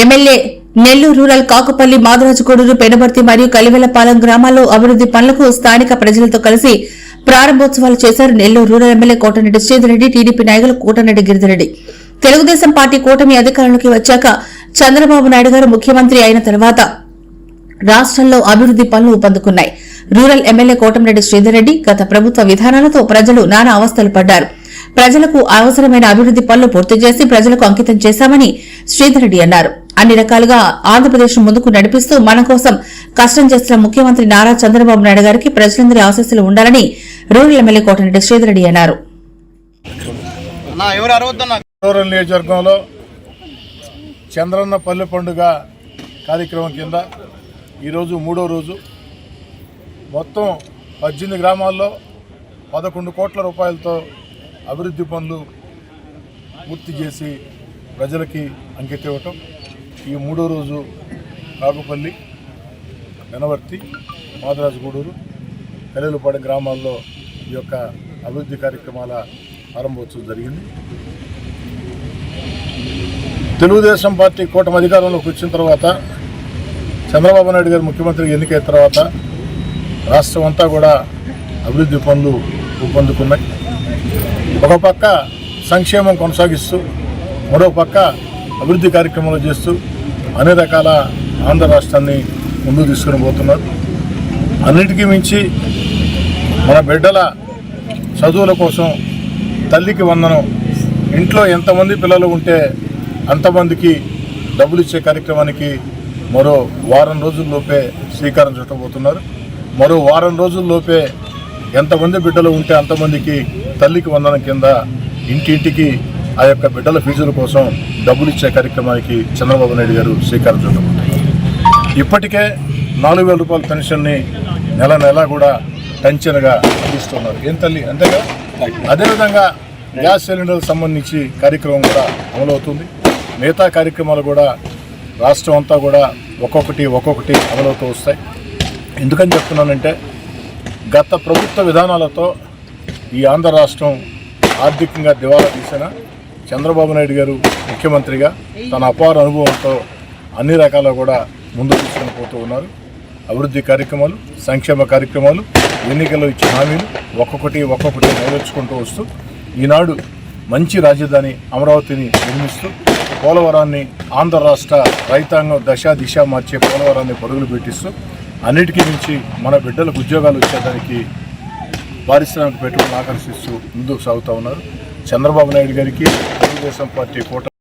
MLA Nellore rural Kakupalli Madarajuguduru పెనబర్తి మరియు కలివెలపాలెం గ్రామాల్లో అభివృద్ది పనులకు స్థానిక ప్రజలతో కలిసి ప్రారంభోత్సవాలు చేశారు. Nellore rural MLA Kotamreddy Sridhar Reddy, TDP నాయకులు కోటమిరెడ్డి గిరిధర్రెడ్డి. తెలుగుదేశం పార్టీ కూటమి అధికారంలోకి వచ్చాక చంద్రబాబు నాయుడు గారు ముఖ్యమంత్రి అయిన తర్వాత రాష్ట్రంలో అభివృద్ది పనులు ఊపందుకున్నాయి. రూరల్ ఎమ్మెల్యే కోటమిరెడ్డి శ్రీధర్రెడ్డి గత ప్రభుత్వ విధానాలతో ప్రజలు నానా అవస్థలు పడ్డారు. ప్రజలకు అవసరమైన అభివృద్ది పనులు పూర్తి చేసి ప్రజలకు అంకితం చేశామని శ్రీధర్రెడ్డి అన్నారు. అన్ని రకాలుగా ఆంధ్రప్రదేశ్ ముందుకు నడిపిస్తూ మన కోసం కష్టం చేస్తున్న ముఖ్యమంత్రి నారా చంద్రబాబు నాయుడు గారికి ప్రజలందరి ఆశీస్సులు ఉండాలని రూరల్ ఎమ్మెల్యే కోటమిరెడ్డి శ్రీధర్రెడ్డి అన్నారు. రూరల్ నియోజకవర్గంలో చంద్రన్న పల్లె పండుగ కార్యక్రమం కింద ఈరోజు 3వ రోజు మొత్తం 18 గ్రామాల్లో 11 కోట్ల రూపాయలతో అభివృద్ధి పనులు పూర్తి చేసి ప్రజలకి అంకితం ఇవ్వటం. ఈ 3వ రోజు కాకుపల్లి, పెనబర్తి, మాదరాజుగూడూరు, కలివెలపాలెం గ్రామాల్లో ఈ యొక్క అభివృద్ధి కార్యక్రమాల ప్రారంభోత్సవం జరిగింది. తెలుగుదేశం పార్టీ కూటమి అధికారంలోకి వచ్చిన తర్వాత చంద్రబాబు నాయుడు గారు ముఖ్యమంత్రి ఎన్నికైన తర్వాత రాష్ట్రం అంతా కూడా అభివృద్ధి పనులు ఊపందుకున్నాయి. ఒక పక్క సంక్షేమం కొనసాగిస్తూ మరో పక్క అభివృద్ధి కార్యక్రమాలు చేస్తూ అన్ని రకాల ఆంధ్ర రాష్ట్రాన్ని ముందుకు తీసుకుని పోతున్నారు. అన్నిటికీ మించి మన బిడ్డల చదువుల కోసం తల్లికి వందనం, ఇంట్లో ఎంతమంది పిల్లలు ఉంటే అంతమందికి డబ్బులు ఇచ్చే కార్యక్రమానికి మరో వారం రోజుల్లోపే శ్రీకారం చుట్టబోతున్నారు. మరో వారం రోజుల్లోపే ఎంతమంది బిడ్డలు ఉంటే అంతమందికి తల్లికి వందనం కింద ఇంటింటికి ఆ యొక్క బిడ్డల ఫీజుల కోసం డబ్బులు ఇచ్చే కార్యక్రమానికి చంద్రబాబు నాయుడు గారు శ్రీకారం చుట్టబోతున్నారు. ఇప్పటికే 4,000 రూపాయల పెన్షన్ని నెల నెలా కూడా టెన్షన్గా అందిస్తున్నారు. ఏం తల్లి అంతేగా. అదేవిధంగా గ్యాస్ సిలిండర్లకు సంబంధించి కార్యక్రమం కూడా అమలవుతుంది. మిగతా కార్యక్రమాలు కూడా రాష్ట్రం అంతా కూడా ఒక్కొక్కటి అమలవుతూ వస్తాయి. ఎందుకని చెప్తున్నానంటే గత ప్రభుత్వ విధానాలతో ఈ ఆంధ్ర రాష్ట్రం ఆర్థికంగా దివాలా తీసిన చంద్రబాబు నాయుడు గారు ముఖ్యమంత్రిగా తన అపార అనుభవంతో అన్ని రకాల కూడా ముందుకు తీసుకుని పోతూ ఉన్నారు. అభివృద్ధి కార్యక్రమాలు, సంక్షేమ కార్యక్రమాలు, ఎన్నికల్లో ఇచ్చిన హామీలు ఒక్కొక్కటి నెరవేర్చుకుంటూ వస్తూ ఈనాడు మంచి రాజధాని అమరావతిని నిర్మిస్తూ పోలవరాన్ని ఆంధ్ర రాష్ట్ర రైతాంగం దిశ మార్చే పోలవరాన్ని పరుగులు పెట్టిస్తూ అన్నిటికీ మించి మన బిడ్డలకు ఉద్యోగాలు వచ్చేదానికి పారిశ్రామిక పెట్టుబడులను ఆకర్షిస్తూ ముందుకు సాగుతూ ఉన్నారు. చంద్రబాబు నాయుడు గారికి తెలుగుదేశం పార్టీ కూటమి